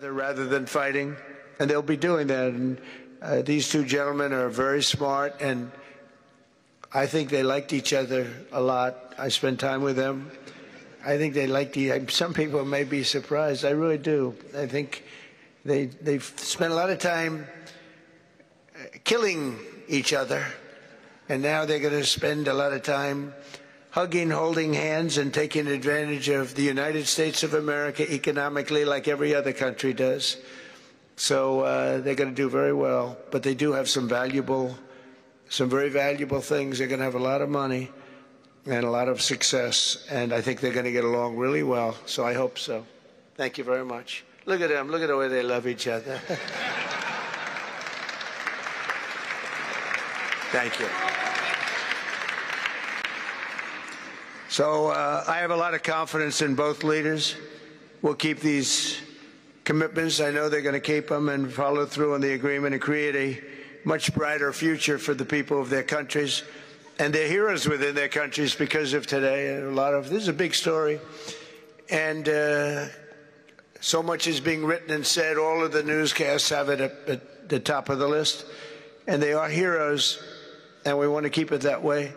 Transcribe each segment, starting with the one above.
rather than fighting, and they'll be doing that. And these two gentlemen are very smart, and I think they liked each other a lot. I spent time with them. I think they liked some people may be surprised. I really do. I think they've spent a lot of time killing each other, and now they're going to spend a lot of time hugging, holding hands, and taking advantage of the United States of America economically like every other country does. So they're going to do very well. But they do have some very valuable things. They're going to have a lot of money and a lot of success. And I think they're going to get along really well. So I hope so. Thank you very much. Look at them. Look at the way they love each other. Thank you. So I have a lot of confidence in both leaders. We'll keep these commitments. I know they're going to keep them and follow through on the agreement and create a much brighter future for the people of their countries. And they're heroes within their countries because of today. And this is a big story. And so much is being written and said. All of the newscasts have it at the top of the list. And they are heroes, and we want to keep it that way.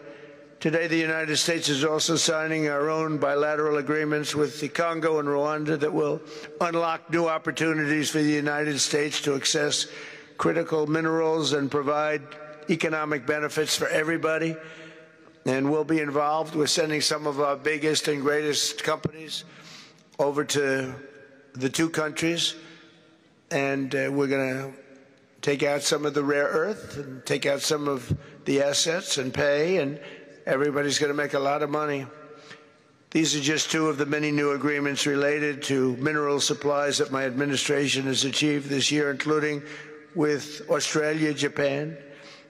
Today, the United States is also signing our own bilateral agreements with the Congo and Rwanda that will unlock new opportunities for the United States to access critical minerals and provide economic benefits for everybody. And we'll be involved with sending some of our biggest and greatest companies over to the two countries. And we're going to take out some of the rare earth and take out some of the assets and pay, and everybody's going to make a lot of money. These are just two of the many new agreements related to mineral supplies that my administration has achieved this year, including with Australia, Japan,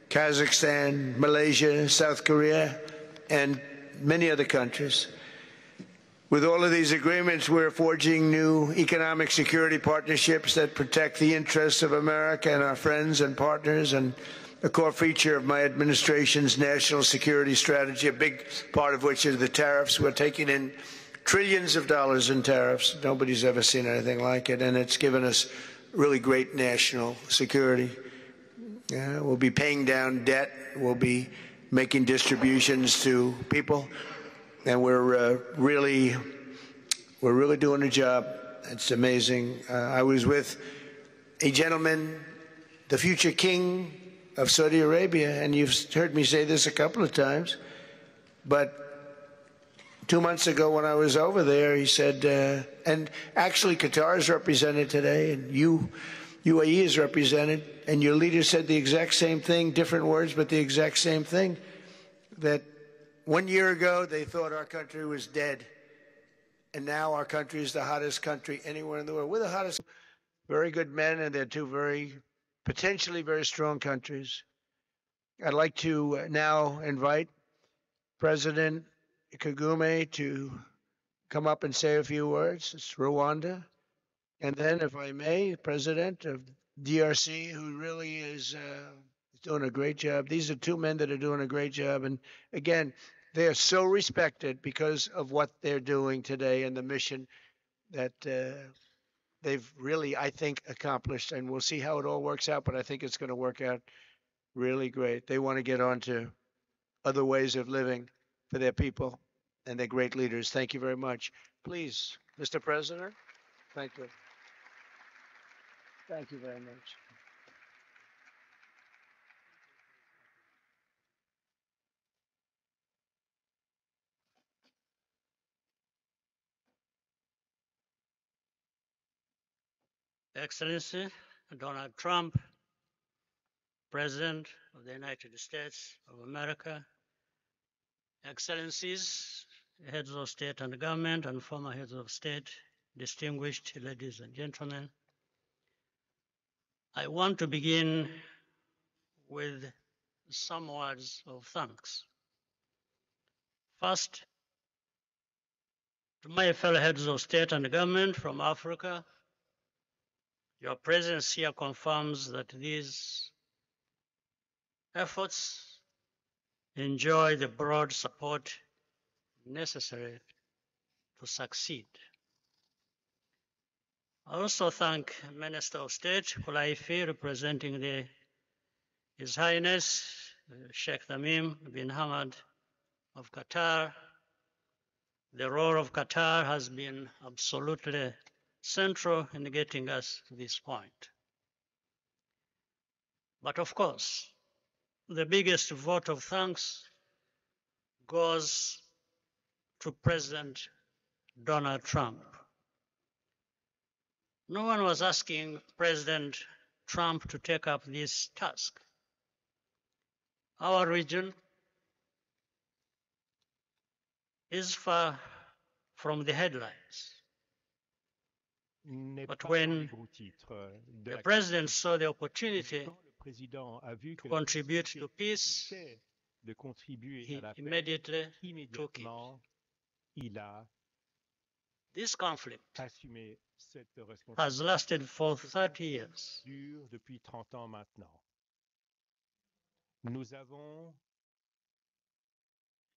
Kazakhstan, Malaysia, South Korea, and many other countries. With all of these agreements, we're forging new economic security partnerships that protect the interests of America and our friends and partners, and a core feature of my administration's national security strategy, a big part of which is the tariffs. We're taking in trillions of dollars in tariffs. Nobody's ever seen anything like it, and it's given us really great national security. We'll be paying down debt. We'll be making distributions to people, and we're really doing a job. It's amazing. I was with a gentleman, the future king of Saudi Arabia, and you've heard me say this a couple of times, but 2 months ago when I was over there, he said, and actually Qatar is represented today, and UAE is represented, and your leader said the exact same thing, different words, but the exact same thing, that 1 year ago they thought our country was dead, and now our country is the hottest country anywhere in the world. We're the hottest. Very good men, and they're two potentially very strong countries. I'd like to now invite President Kagame to come up and say a few words. It's Rwanda. And then, if I may, President of DRC, who really is doing a great job. These are two men that are doing a great job. And again, they are so respected because of what they're doing today and the mission that they've really, I think, accomplished. And we'll see how it all works out, but I think it's going to work out really great. They want to get on to other ways of living for their people, and they're great leaders. Thank you very much. Please, Mr. President. Thank you. Thank you very much. Excellency Donald Trump, President of the United States of America, Excellencies, heads of state and government and former heads of state, distinguished ladies and gentlemen, I want to begin with some words of thanks. First, to my fellow heads of state and government from Africa, your presence here confirms that these efforts enjoy the broad support necessary to succeed. I also thank Minister of State Kulaifi, representing His Highness Sheikh Tamim bin Hamad of Qatar. The role of Qatar has been absolutely central in getting us to this point. But of course, the biggest vote of thanks goes to President Donald Trump. No one was asking President Trump to take up this task. Our region is far from the headlines. But when the President saw the opportunity to contribute to peace, he immediately took it. This conflict has lasted for 30 years. Nous avons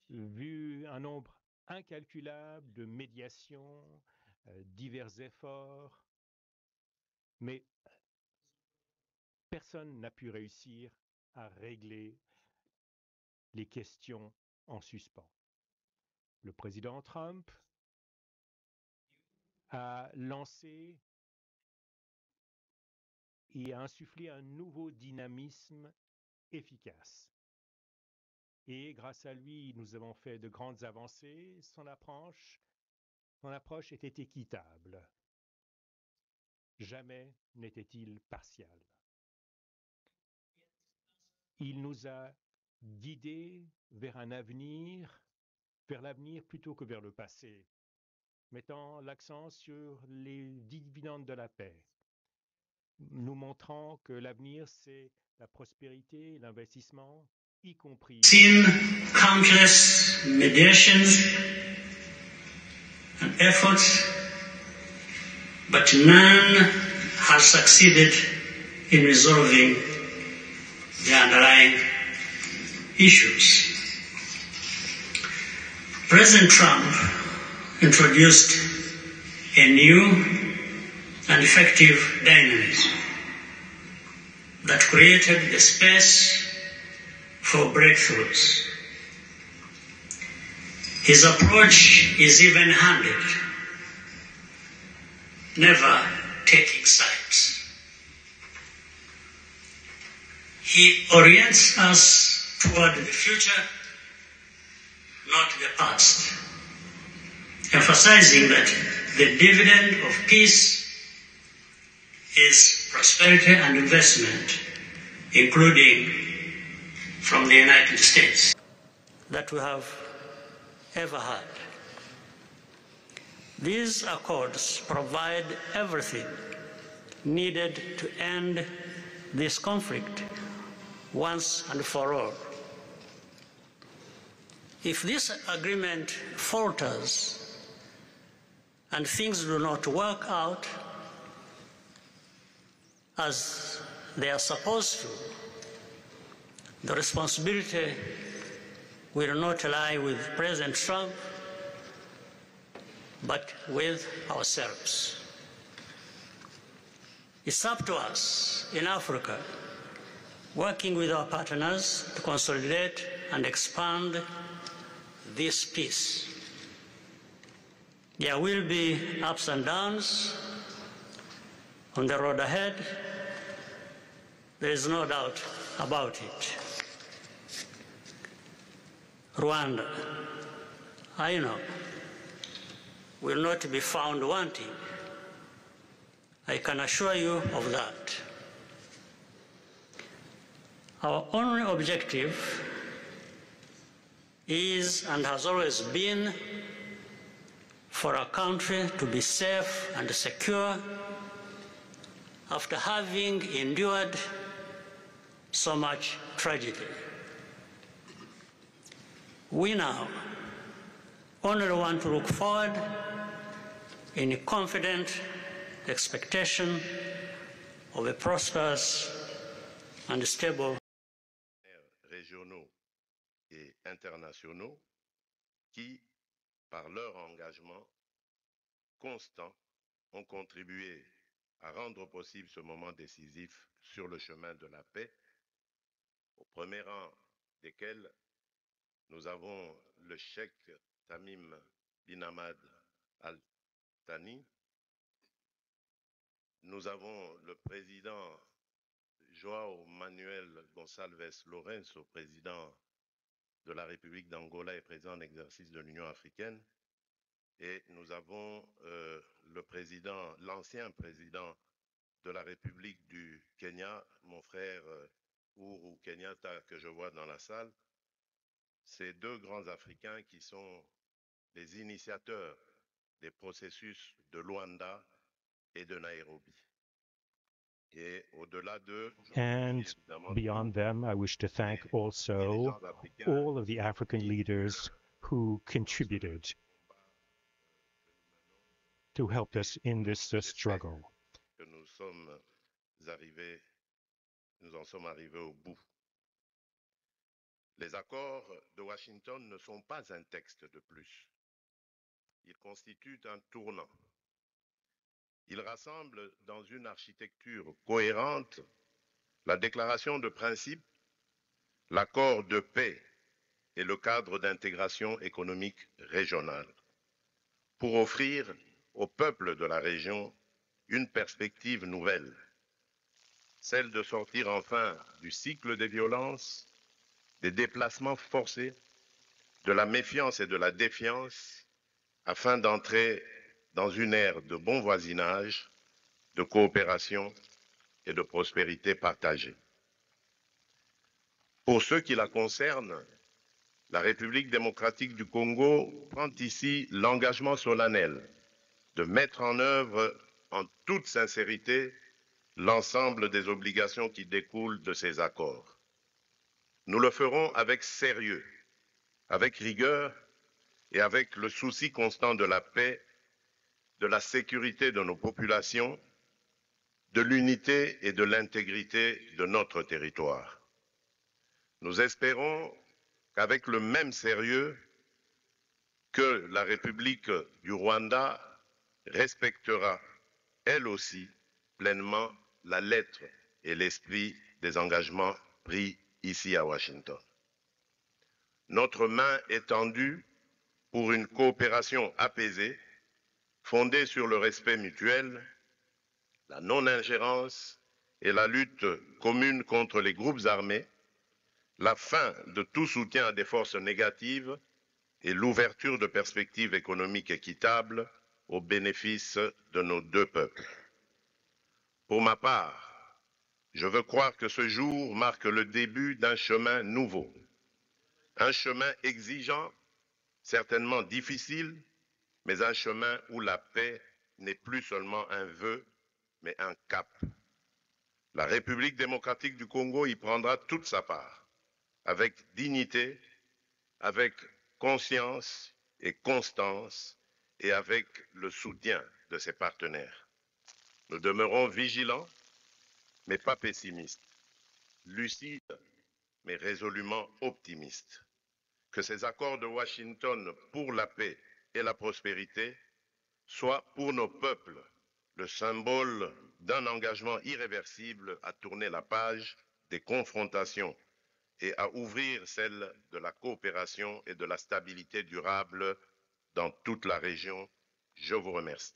vu un nombre incalculable de médiations, divers efforts, mais personne n'a pu réussir à régler les questions en suspens. Le président Trump a lancé et a insufflé un nouveau dynamisme efficace. Et grâce à lui, nous avons fait de grandes avancées. Son approche était équitable. Jamais n'était-il partial. Il nous a guidés vers l'avenir plutôt que vers le passé, mettant l'accent sur les dividendes de la paix, nous montrant que l'avenir, c'est la prospérité, l'investissement, y compris. Seen countless mediations and efforts, but none has succeeded in resolving the underlying issues. President Trump introduced a new and effective dynamism that created the space for breakthroughs. His approach is even-handed, never taking sides. He orients us toward the future, not the past, emphasizing that the dividend of peace is prosperity and investment, including from the United States, that we have ever had. These accords provide everything needed to end this conflict once and for all. If this agreement falters and things do not work out as they are supposed to, the responsibility will not lie with President Trump, but with ourselves. It's up to us in Africa, working with our partners to consolidate and expand this peace. There will be ups and downs on the road ahead. There is no doubt about it. Rwanda, I know, will not be found wanting. I can assure you of that. Our only objective is and has always been for our country to be safe and secure after having endured so much tragedy. We now only want to look forward in confident expectation of a prosperous and stable régionaux et internationaux qui, par leur engagement constant, ont contribué à rendre possible ce moment décisif sur le chemin de la paix, au premier rang desquels nous avons le cheikh Tamim bin Hamad Al Thani, nous avons le président João Manuel Gonçalves Lourenço, président de la République d'Angola et président en exercice de l'Union africaine, et nous avons l'ancien président de la République du Kenya, mon frère Uhuru Kenyatta, que je vois dans la salle. Ces deux grands Africains qui sont les initiateurs des processus de Rwanda et de Nairobi. Et au-delà d'eux, And beyond them, I wish to thank also all of the African leaders who contributed to help us in this struggle. Que nous en sommes arrivés au bout. Les accords de Washington ne sont pas un texte de plus. Ils constituent un tournant. Ils rassemblent dans une architecture cohérente la déclaration de principe, l'accord de paix et le cadre d'intégration économique régionale, pour offrir aux peuples de la région une perspective nouvelle, celle de sortir enfin du cycle des violences, des déplacements forcés, de la méfiance et de la défiance, afin d'entrer dans une ère de bon voisinage, de coopération et de prospérité partagée. Pour ceux qui la concernent, la République démocratique du Congo prend ici l'engagement solennel de mettre en œuvre en toute sincérité l'ensemble des obligations qui découlent de ces accords. Nous le ferons avec sérieux, avec rigueur et avec le souci constant de la paix, de la sécurité de nos populations, de l'unité et de l'intégrité de notre territoire. Nous espérons qu'avec le même sérieux que la République du Rwanda respectera, elle aussi, pleinement la lettre et l'esprit des engagements pris ici à Washington. Notre main est tendue pour une coopération apaisée, fondée sur le respect mutuel, la non-ingérence et la lutte commune contre les groupes armés, la fin de tout soutien à des forces négatives et l'ouverture de perspectives économiques équitables au bénéfice de nos deux peuples. Pour ma part, je veux croire que ce jour marque le début d'un chemin nouveau, un chemin exigeant, certainement difficile, mais un chemin où la paix n'est plus seulement un vœu, mais un cap. La République démocratique du Congo y prendra toute sa part, avec dignité, avec conscience et constance, et avec le soutien de ses partenaires. Nous demeurons vigilants, mais pas pessimistes, lucides, mais résolument optimistes. Que ces accords de Washington pour la paix et la prospérité soient pour nos peuples le symbole d'un engagement irréversible à tourner la page des confrontations et à ouvrir celle de la coopération et de la stabilité durable dans toute la région. Je vous remercie.